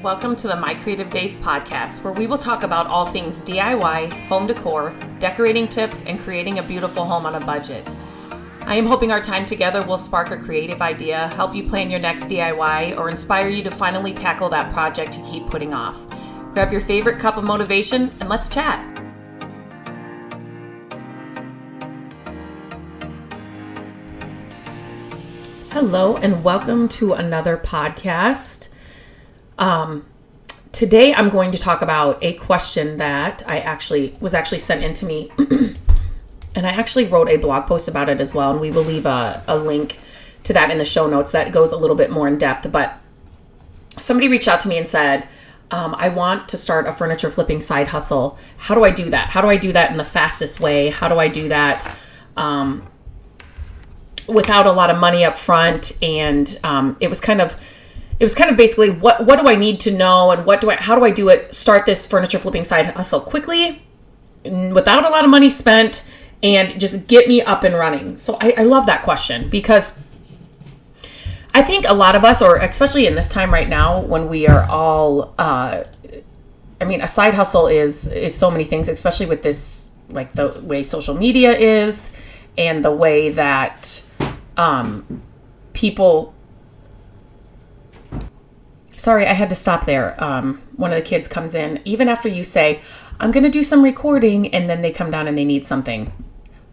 Welcome to the My Creative Days podcast, where we will talk about all things DIY, home decor, decorating tips, and creating a beautiful home on a budget. I am hoping our time together will spark a creative idea, help you plan your next DIY, or inspire you to finally tackle that project you keep putting off. Grab your favorite cup of motivation and let's chat. Hello and welcome to another podcast. Today I'm going to talk about a question that was actually sent in to me, and I actually wrote a blog post about it as well, and we will leave a link to that in the show notes that goes a little bit more in depth. But somebody reached out to me and said, I want to start a furniture flipping side hustle. How do I do that? How do I do that in the fastest way? How do I do that without a lot of money up front? And it was kind of basically what do I need to know, and how do I do it? Start this furniture flipping side hustle quickly, without a lot of money spent, and just get me up and running. So I love that question, because I think a lot of us, or especially in this time right now when we are all, a side hustle is so many things, especially with this, like the way social media is and the way that people... Sorry, I had to stop there. One of the kids comes in, even after you say, I'm going to do some recording, and then they come down and they need something.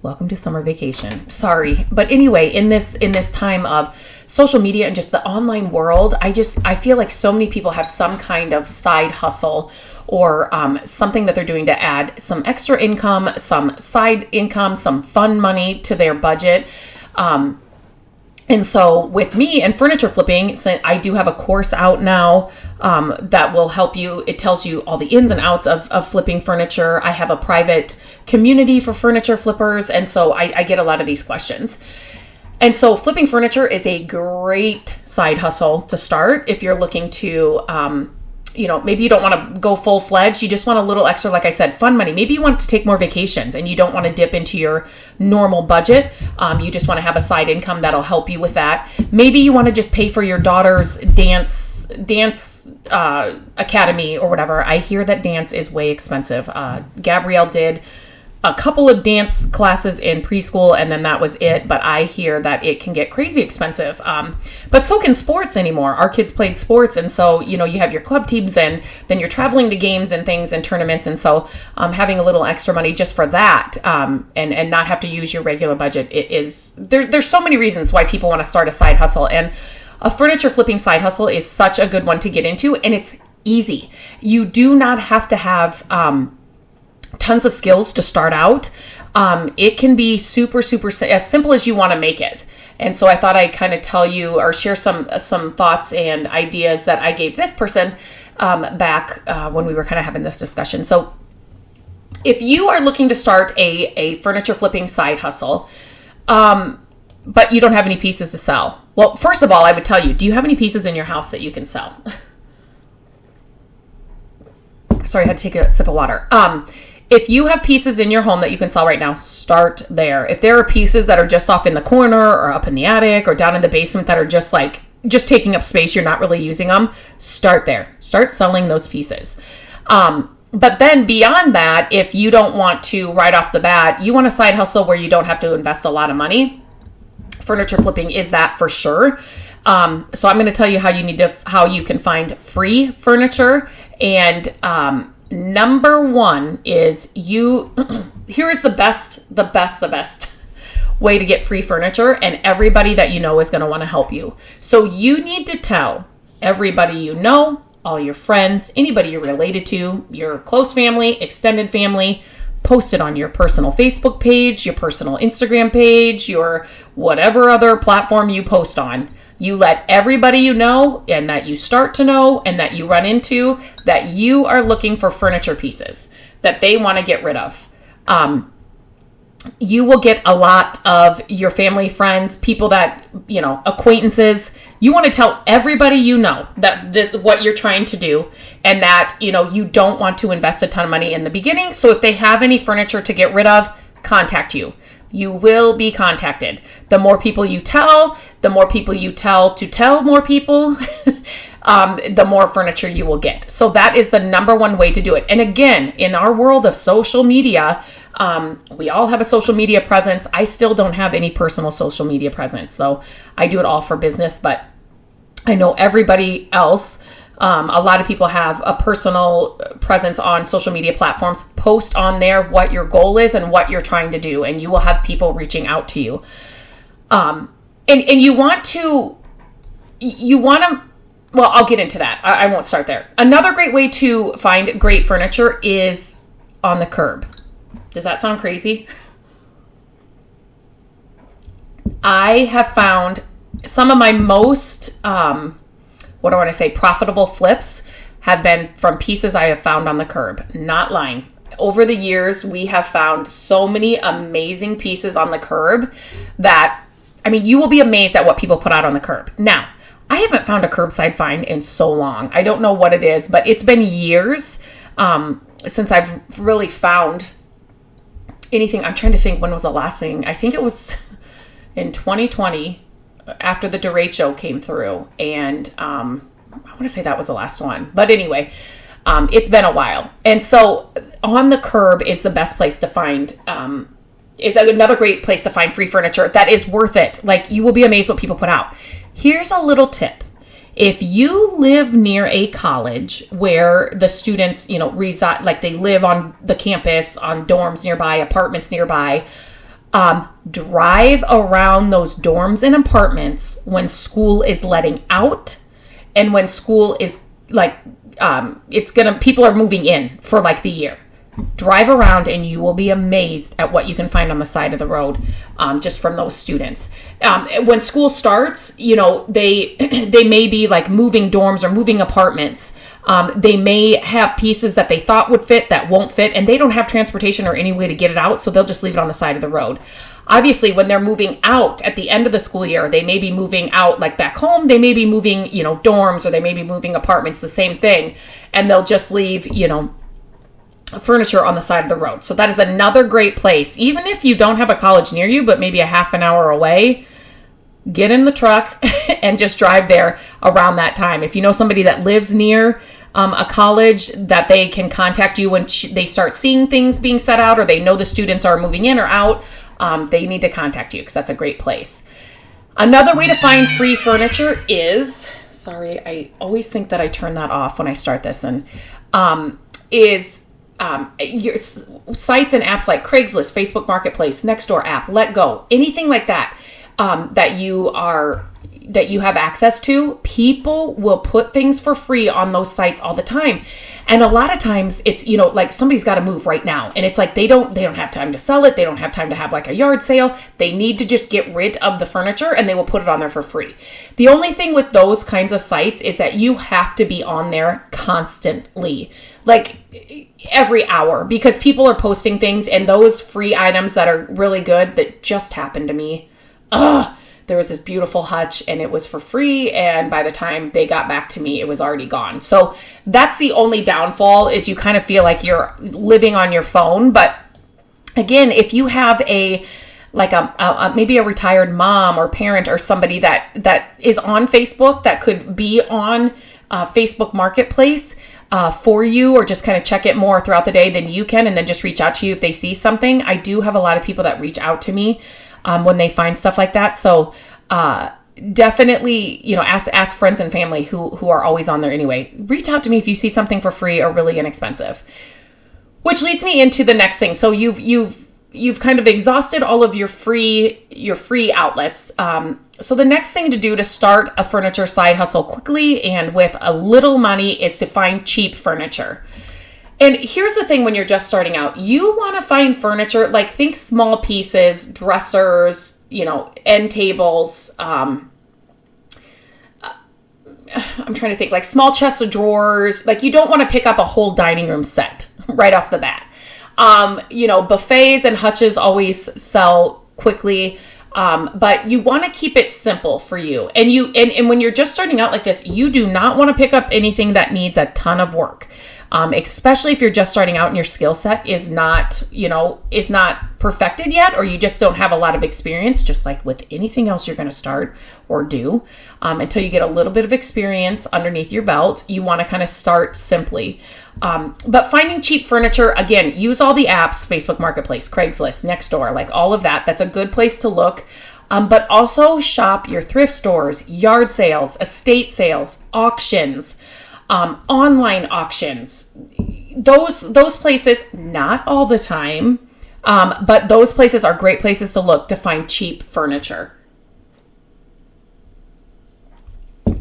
Welcome to summer vacation. Sorry. But anyway, in this time of social media and just the online world, I feel like so many people have some kind of side hustle or something that they're doing to add some extra income, some side income, some fun money to their budget. And so with me and furniture flipping, so I do have a course out now that will help you. It tells you all the ins and outs of flipping furniture. I have a private community for furniture flippers. And so I get a lot of these questions. And so flipping furniture is a great side hustle to start if you're looking to, maybe you don't want to go full-fledged. You just want a little extra, like I said, fun money. Maybe you want to take more vacations and you don't want to dip into your normal budget. You just want to have a side income that'll help you with that. Maybe you want to just pay for your daughter's dance academy or whatever. I hear that dance is way expensive. Gabrielle did a couple of dance classes in preschool, and then that was it. But I hear that it can get crazy expensive. But so can sports anymore. Our kids played sports, and so, you have your club teams, and then you're traveling to games and things and tournaments. And so having a little extra money just for that and not have to use your regular budget, there's so many reasons why people want to start a side hustle. And a furniture flipping side hustle is such a good one to get into, and it's easy. You do not have to have tons of skills to start out. It can be super as simple as you want to make it. And so I thought I'd kind of tell you or share some thoughts and ideas that I gave this person back when we were kind of having this discussion. So if you are looking to start a furniture flipping side hustle, but you don't have any pieces to sell, well, first of all, I would tell you, do you have any pieces in your house that you can sell? Sorry, I had to take a sip of water. If you have pieces in your home that you can sell right now, start there. If there are pieces that are just off in the corner or up in the attic or down in the basement that are just taking up space, you're not really using them, start there. Start selling those pieces. But then beyond that, if you don't want to right off the bat, you want a side hustle where you don't have to invest a lot of money. Furniture flipping is that for sure. So I'm going to tell you how you can find free furniture. And number one is here is the best way to get free furniture, and everybody that you know is going to want to help you. So you need to tell everybody you know, all your friends, anybody you're related to, your close family, extended family, post it on your personal Facebook page, your personal Instagram page, your whatever other platform you post on. You let everybody you know and that you start to know and that you run into that you are looking for furniture pieces that they want to get rid of. You will get a lot of your family, friends, people that, acquaintances. You want to tell everybody you know that what you're trying to do, and that, you don't want to invest a ton of money in the beginning. So if they have any furniture to get rid of, contact you. You will be contacted. The more people you tell to tell more people, the more furniture you will get. So that is the number one way to do it. And again, in our world of social media, we all have a social media presence. I still don't have any personal social media presence, though I do it all for business, but I know everybody else, a lot of people have a personal presence on social media platforms. Post on there what your goal is and what you're trying to do, and you will have people reaching out to you. And you want to, well, I'll get into that. I won't start there. Another great way to find great furniture is on the curb. Does that sound crazy? I have found some of my most, profitable flips have been from pieces I have found on the curb. Not lying. Over the years, we have found so many amazing pieces on the curb that, you will be amazed at what people put out on the curb. Now, I haven't found a curbside find in so long. I don't know what it is, but it's been years since I've really found anything. I'm trying to think, when was the last thing? I think it was in 2020 after the derecho came through, and I want to say that was the last one. But anyway, it's been a while. And so on the curb is the best place to find, is another great place to find free furniture that is worth it. Like, you will be amazed what people put out. Here's a little tip. If you live near a college where the students, reside, like they live on the campus, on dorms nearby, apartments nearby, drive around those dorms and apartments when school is letting out and when school is people are moving in for like the year. Drive around and you will be amazed at what you can find on the side of the road, just from those students. When school starts, they may be like moving dorms or moving apartments. They may have pieces that they thought would fit that won't fit, and they don't have transportation or any way to get it out, so they'll just leave it on the side of the road. Obviously, when they're moving out at the end of the school year, they may be moving out like back home. They may be moving, dorms, or they may be moving apartments, the same thing, and they'll just leave, furniture on the side of the road. So that is another great place. Even if you don't have a college near you, but maybe a half an hour away, get in the truck and just drive there around that time. If you know somebody that lives near a college, that they can contact you when they start seeing things being set out, or they know the students are moving in or out, they need to contact you, because that's a great place. Another way to find free furniture is, sorry, I always think that I turn that off when I start this, and your sites and apps like Craigslist, Facebook Marketplace, Nextdoor app, Let Go, anything like that, that you have access to. People will put things for free on those sites all the time. And a lot of times it's, like somebody's got to move right now. And it's like, they don't have time to sell it. They don't have time to have like a yard sale. They need to just get rid of the furniture, and they will put it on there for free. The only thing with those kinds of sites is that you have to be on there constantly, like every hour, because people are posting things, and those free items that are really good, that just happened to me. There was this beautiful hutch, and it was for free, and by the time they got back to me, it was already gone. So that's the only downfall, is you kind of feel like you're living on your phone. But again, if you have maybe a retired mom or parent or somebody that is on Facebook, that could be on Facebook Marketplace for you, or just kind of check it more throughout the day than you can, and then just reach out to you if they see something. I do have a lot of people that reach out to me when they find stuff like that. So definitely, ask friends and family who are always on there anyway. Reach out to me if you see something for free or really inexpensive. Which leads me into the next thing. So you've kind of exhausted all of your free outlets. So the next thing to do to start a furniture side hustle quickly and with a little money is to find cheap furniture. And here's the thing, when you're just starting out, you want to find furniture, like think small pieces, dressers, end tables. I'm trying to think, like small chests of drawers. Like, you don't want to pick up a whole dining room set right off the bat. Buffets and hutches always sell quickly. But you want to keep it simple for you. And when you're just starting out like this, you do not want to pick up anything that needs a ton of work. especially if you're just starting out and your skill set is not perfected yet, or you just don't have a lot of experience. Just like with anything else you're going to start or do, until you get a little bit of experience underneath your belt, you want to kind of start simply. But finding cheap furniture, again, use all the apps, Facebook Marketplace, Craigslist, Nextdoor, like all of that. That's a good place to look. But also shop your thrift stores, yard sales, estate sales, auctions, online auctions. Those places, not all the time, but those places are great places to look to find cheap furniture.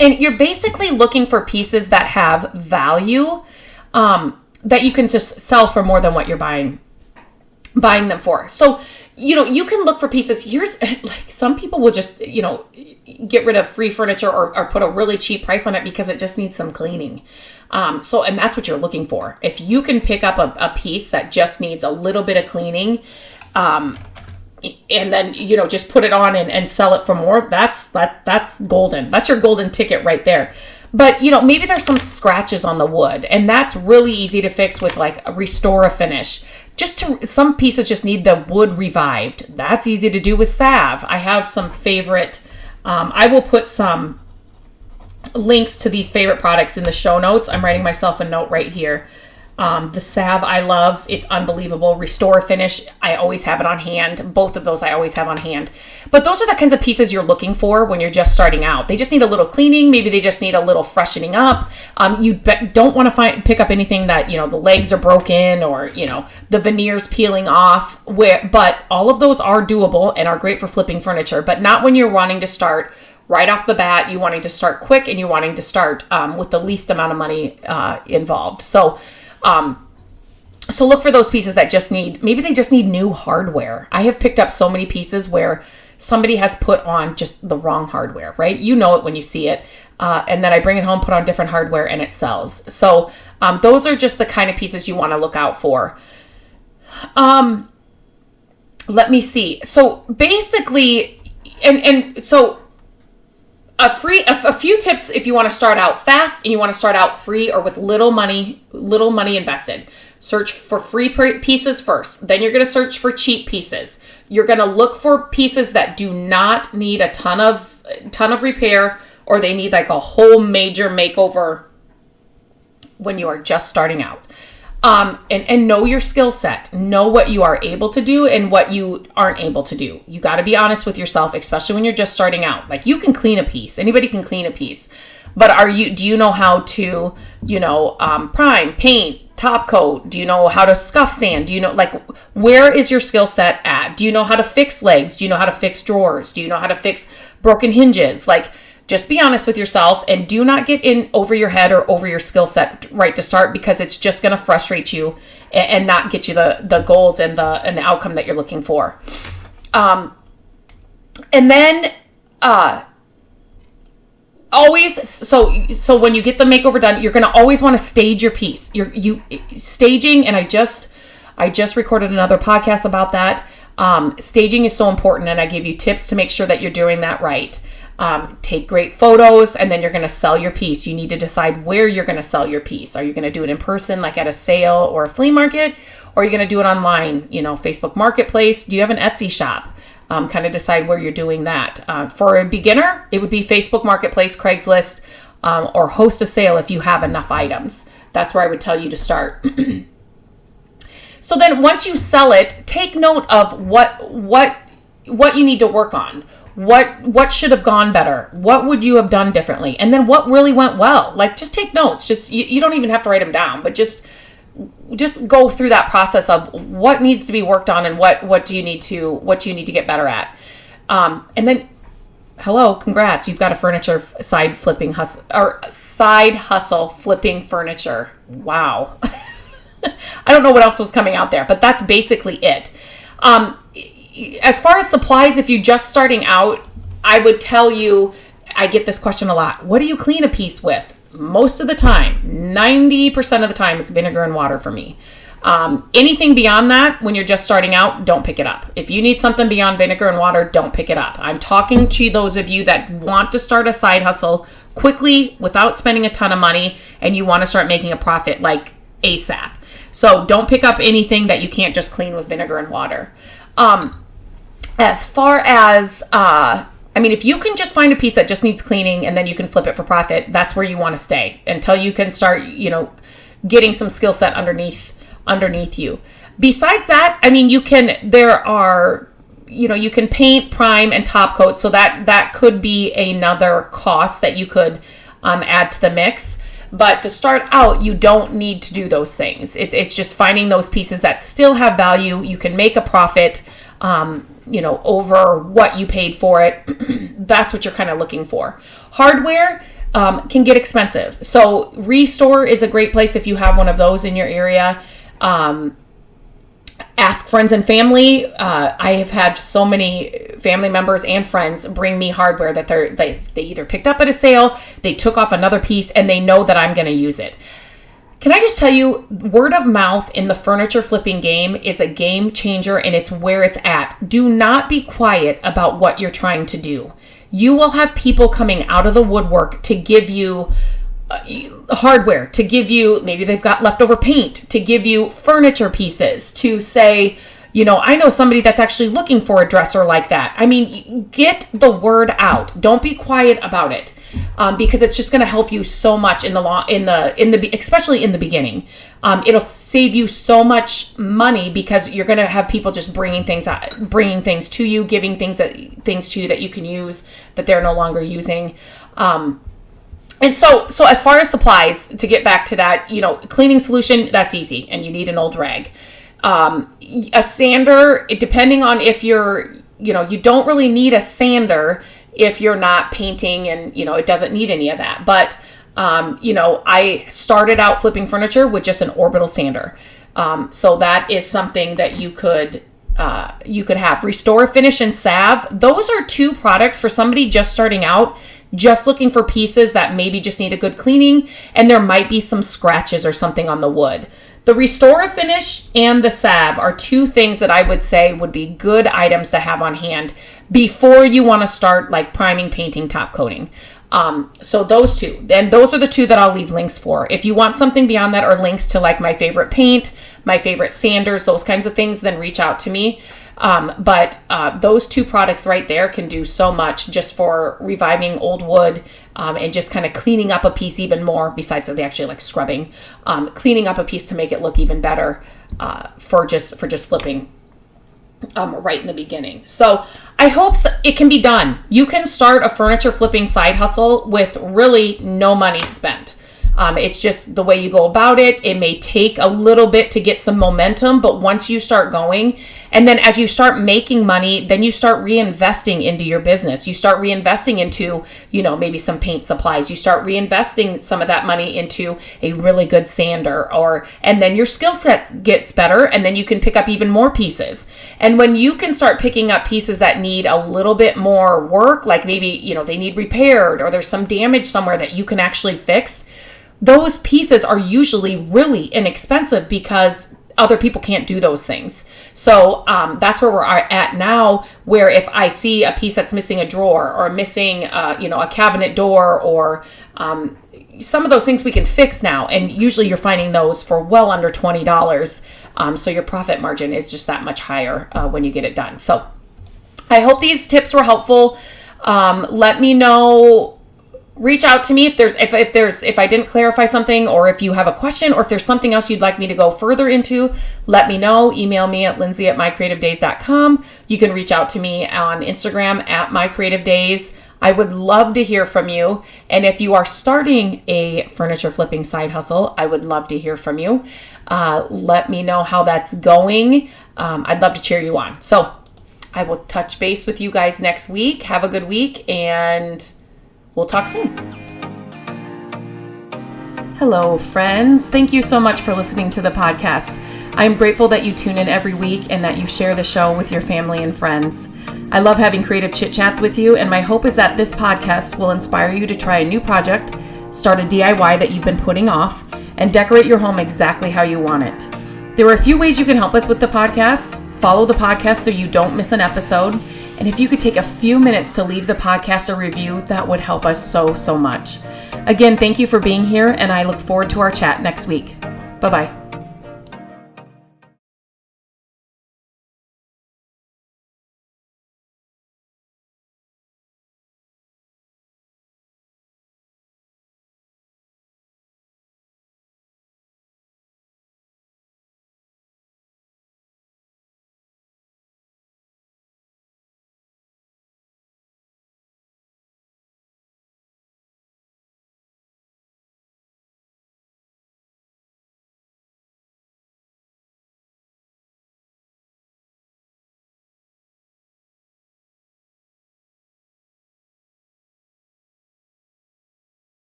And you're basically looking for pieces that have value, that you can just sell for more than what you're buying them for. So, you can look for pieces. Here's like some people will just, get rid of free furniture or put a really cheap price on it because it just needs some cleaning. And that's what you're looking for. If you can pick up a piece that just needs a little bit of cleaning, and then, just put it on and sell it for more, that's golden. That's your golden ticket right there. But, maybe there's some scratches on the wood, and that's really easy to fix with like a restore a finish. Some pieces just need the wood revived. That's easy to do with salve. I have some favorite, I will put some links to these favorite products in the show notes. I'm writing myself a note right here. The salve I love. It's unbelievable. Restore Finish. I always have it on hand. Both of those I always have on hand. But those are the kinds of pieces you're looking for when you're just starting out. They just need a little cleaning. Maybe they just need a little freshening up. You don't want to pick up anything that, the legs are broken or, the veneers peeling off. But all of those are doable and are great for flipping furniture, but not when you're wanting to start right off the bat. You wanting to start quick and you wanting to start with the least amount of money involved. So look for those pieces that maybe they just need new hardware. I have picked up so many pieces where somebody has put on just the wrong hardware, right? You know it when you see it. And then I bring it home, put on different hardware, and it sells. So those are just the kind of pieces you want to look out for. Let me see. So basically, so a few tips if you want to start out fast and you want to start out free or with little money invested. Search for free pieces first. Then you're going to search for cheap pieces. You're going to look for pieces that do not need a ton of repair, or they need like a whole major makeover when you are just starting out. And know your skill set. Know what you are able to do and what you aren't able to do. You got to be honest with yourself, especially when you're just starting out. Like, you can clean a piece. Anybody can clean a piece. But do you know how to, prime, paint, top coat? Do you know how to scuff sand? Do you know, where is your skill set at? Do you know how to fix legs? Do you know how to fix drawers? Do you know how to fix broken hinges? Just be honest with yourself and do not get in over your head or over your skill set right to start, because it's just going to frustrate you and not get you the goals and the outcome that you're looking for. And then always, so when you get the makeover done, you're going to always want to stage your piece. Staging, and I just recorded another podcast about that. Staging is so important, and I give you tips to make sure that you're doing that right. Take great photos, and then you're going to sell your piece. You need to decide where you're going to sell your piece. Are you going to do it in person, like at a sale or a flea market? Or are you going to do it online, Facebook Marketplace? Do you have an Etsy shop? Kind of decide where you're doing that. For a beginner, it would be Facebook Marketplace, Craigslist, or host a sale if you have enough items. That's where I would tell you to start. So then once you sell it, take note of what you need to work on. What should have gone better? What would you have done differently? And then what really went well? Just take notes. Just you don't even have to write them down, but just go through that process of what needs to be worked on and what do you need to get better at. And then, congrats, you've got a furniture side hustle flipping furniture. Wow. I don't know what else was coming out there, but that's basically it. As far as supplies, if you're just starting out, I would tell you, I get this question a lot. What do you clean a piece with? Most of the time, 90% of the time, it's vinegar and water for me. Anything beyond that, when you're just starting out, don't pick it up. If you need something beyond vinegar and water, don't pick it up. I'm talking to those of you that want to start a side hustle quickly without spending a ton of money, and you want to start making a profit like ASAP. So don't pick up anything that you can't just clean with vinegar and water. As far as, if you can just find a piece that just needs cleaning and then you can flip it for profit, that's where you want to stay until you can start, getting some skill set underneath you. Besides that, you can paint, prime, and top coat. So that could be another cost that you could add to the mix. But to start out, you don't need to do those things. It's just finding those pieces that still have value. You can make a profit, over what you paid for it. That's what you're kind of looking for. Hardware can get expensive. So Restore is a great place if you have one of those in your area. Ask friends and family. I have had so many family members and friends bring me hardware that they either picked up at a sale, they took off another piece, and they know that I'm going to use it. Can I just tell you, word of mouth in the furniture flipping game is a game changer, and it's where it's at. Do not be quiet about what you're trying to do. You will have people coming out of the woodwork to give you hardware, to give you, maybe they've got leftover paint, to give you furniture pieces, to say, I know somebody that's actually looking for a dresser like that. Get the word out. Don't be quiet about it, because it's just going to help you so much especially in the beginning. It'll save you so much money because you're going to have people just bringing things to you, giving things to you that you can use that they're no longer using. And so as far as supplies, to get back to that, cleaning solution, that's easy, and you need an old rag. A sander, depending on if you don't really need a sander if you're not painting and, it doesn't need any of that. But, I started out flipping furniture with just an orbital sander. So that is something that you could have. Restore, Finish, and Salve. Those are two products for somebody just starting out, just looking for pieces that maybe just need a good cleaning, and there might be some scratches or something on the wood. The Restore, Finish, and the Salve are two things that I would say would be good items to have on hand before you want to start like priming, painting, top coating. So those two, and those are the two that I'll leave links for. If you want something beyond that, or links to like my favorite paint, my favorite sanders, those kinds of things, then reach out to me. But those two products right there can do so much just for reviving old wood, and just kind of cleaning up a piece even more, besides that they actually like scrubbing, cleaning up a piece to make it look even better, for just flipping, right in the beginning. So I hope it can be done. You can start a furniture flipping side hustle with really no money spent. It's just the way you go about it. It may take a little bit to get some momentum, but once you start going, and then as you start making money, then you start reinvesting into your business. You start reinvesting into, maybe some paint supplies. You start reinvesting some of that money into a really good sander, and then your skill set gets better, and then you can pick up even more pieces. And when you can start picking up pieces that need a little bit more work, like maybe, they need repaired, or there's some damage somewhere that you can actually fix, those pieces are usually really inexpensive because other people can't do those things. So that's where we're at now, where if I see a piece that's missing a drawer, or missing a cabinet door, or some of those things we can fix now. And usually you're finding those for well under $20. So your profit margin is just that much higher when you get it done. So I hope these tips were helpful. Let me know. Reach out to me if I didn't clarify something, or if you have a question, or if there's something else you'd like me to go further into. Let me know. Email me at lindsay@mycreativedays.com. You can reach out to me on Instagram at mycreativedays. I would love to hear from you. And if you are starting a furniture flipping side hustle, I would love to hear from you. Let me know how that's going. I'd love to cheer you on. So I will touch base with you guys next week. Have a good week, and we'll talk soon. Hello, friends. Thank you so much for listening to the podcast. I'm grateful that you tune in every week and that you share the show with your family and friends. I love having creative chit chats with you, and my hope is that this podcast will inspire you to try a new project, start a DIY that you've been putting off, and decorate your home exactly how you want it. There are a few ways you can help us with the podcast. Follow the podcast so you don't miss an episode. And if you could take a few minutes to leave the podcast a review, that would help us so much. Again, thank you for being here, and I look forward to our chat next week. Bye-bye.